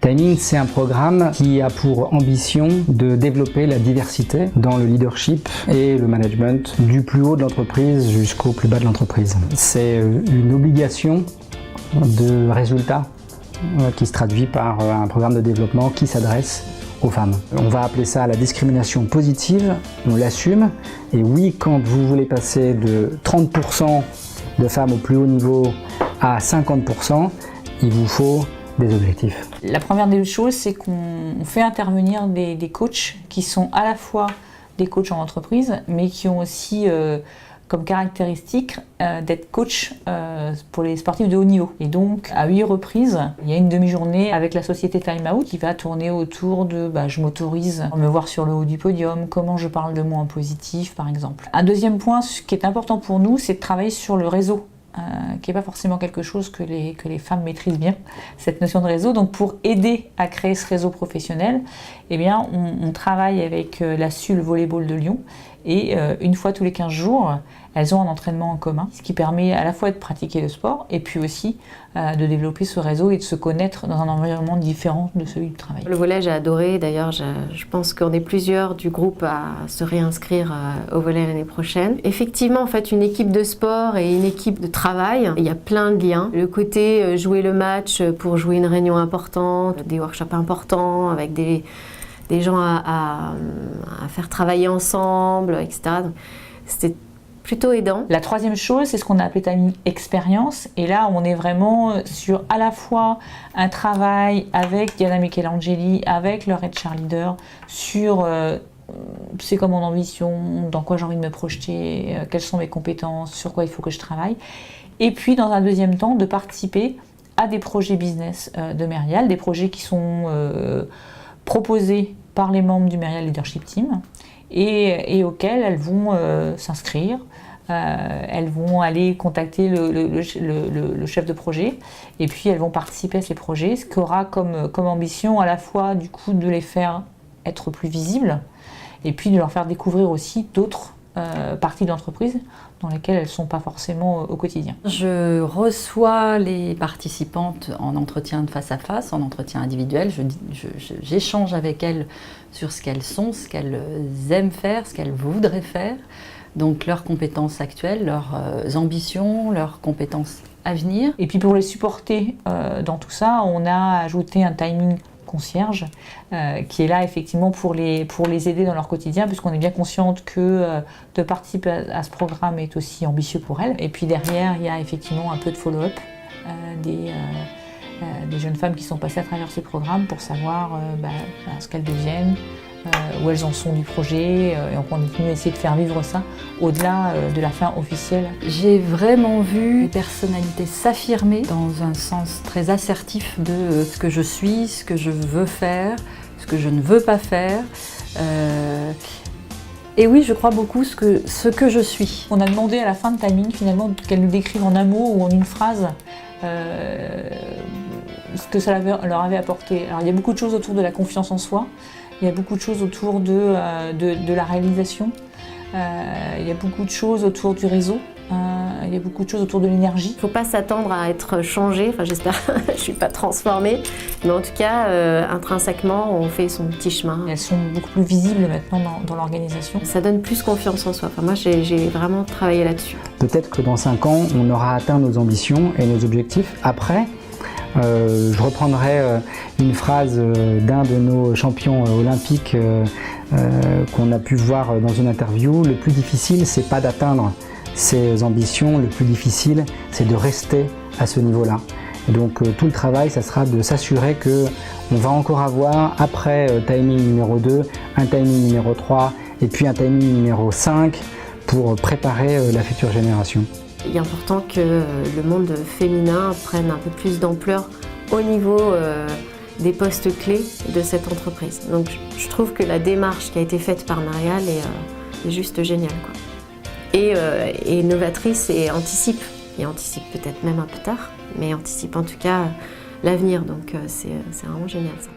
Timing, c'est un programme qui a pour ambition de développer la diversité dans le leadership et le management du plus haut de l'entreprise jusqu'au plus bas de l'entreprise. C'est une obligation de résultat qui se traduit par un programme de développement qui s'adresse aux femmes. On va appeler ça la discrimination positive, on l'assume. Et oui, quand vous voulez passer de 30% de femmes au plus haut niveau à 50%, il vous faut des objectifs. La première des choses, c'est qu'on fait intervenir des coachs qui sont à la fois des coachs en entreprise, mais qui ont aussi comme caractéristique d'être coach pour les sportifs de haut niveau. Et donc, à 8 reprises, il y a une demi-journée avec la société Time Out qui va tourner autour de je m'autorise à me voir sur le haut du podium, comment je parle de moi en positif, par exemple. Un deuxième point, ce qui est important pour nous, c'est de travailler sur le réseau. Qui n'est pas forcément quelque chose que les femmes maîtrisent bien, cette notion de réseau. Donc pour aider à créer ce réseau professionnel, eh bien, on travaille avec la SUL Volleyball de Lyon et une fois tous les 15 jours, elles ont un entraînement en commun, ce qui permet à la fois de pratiquer le sport et puis aussi de développer ce réseau et de se connaître dans un environnement différent de celui du travail. Le volley, j'ai adoré. D'ailleurs, je pense qu'on est plusieurs du groupe à se réinscrire au volley l'année prochaine. Effectivement, en fait, une équipe de sport et une équipe de travail, il y a plein de liens. Le côté jouer le match pour jouer une réunion importante, des workshops importants avec des gens à faire travailler ensemble, etc. C'était plutôt aidant. La troisième chose, c'est ce qu'on a appelé timing expérience. Et là, on est vraiment sur à la fois un travail avec Diana Michelangeli, avec leur head cheerleader, sur c'est quoi mon ambition, dans quoi j'ai envie de me projeter, quelles sont mes compétences, sur quoi il faut que je travaille. Et puis, dans un deuxième temps, de participer à des projets business de Merial, des projets qui sont proposés par les membres du Merial Leadership Team et auxquels elles vont s'inscrire. Elles vont aller contacter le chef de projet et puis elles vont participer à ces projets, ce qui aura comme ambition à la fois du coup de les faire être plus visibles et puis de leur faire découvrir aussi d'autres parties de l'entreprise dans lesquelles elles ne sont pas forcément au quotidien. Je reçois les participantes en entretien de face à face, en entretien individuel. J'échange avec elles sur ce qu'elles sont, ce qu'elles aiment faire, ce qu'elles voudraient faire. Donc leurs compétences actuelles, leurs ambitions, leurs compétences à venir. Et puis pour les supporter dans tout ça, on a ajouté un timing concierge qui est là effectivement pour les aider dans leur quotidien, puisqu'on est bien consciente que de participer à ce programme est aussi ambitieux pour elles. Et puis derrière, il y a effectivement un peu de follow-up des jeunes femmes qui sont passées à travers ce programme pour savoir ce qu'elles deviennent, où elles en sont du projet, et on continue à essayer de faire vivre ça au-delà de la fin officielle. J'ai vraiment vu les personnalités s'affirmer dans un sens très assertif de ce que je suis, ce que je veux faire, ce que je ne veux pas faire. Et oui, je crois beaucoup ce que je suis. On a demandé à la fin de Timing finalement qu'elles nous décrivent en un mot ou en une phrase ce que ça leur avait apporté. Alors il y a beaucoup de choses autour de la confiance en soi. Il y a beaucoup de choses autour de la réalisation, il y a beaucoup de choses autour du réseau, il y a beaucoup de choses autour de l'énergie. Il ne faut pas s'attendre à être changé, enfin j'espère, je ne suis pas transformée, mais en tout cas, intrinsèquement, on fait son petit chemin. Elles sont beaucoup plus visibles maintenant dans l'organisation. Ça donne plus confiance en soi. Enfin, moi, j'ai vraiment travaillé là-dessus. Peut-être que dans 5 ans, on aura atteint nos ambitions et nos objectifs. Après, je reprendrai une phrase d'un de nos champions olympiques qu'on a pu voir dans une interview. Le plus difficile, c'est pas d'atteindre ses ambitions, le plus difficile, c'est de rester à ce niveau-là. Donc tout le travail, ça sera de s'assurer qu'on va encore avoir, après timing numéro 2, un timing numéro 3 et puis un timing numéro 5 pour préparer la future génération. Il est important que le monde féminin prenne un peu plus d'ampleur au niveau des postes clés de cette entreprise. Donc je trouve que la démarche qui a été faite par Merial est juste géniale, quoi. Et novatrice et anticipe peut-être même un peu tard, mais anticipe en tout cas l'avenir. Donc c'est vraiment génial ça.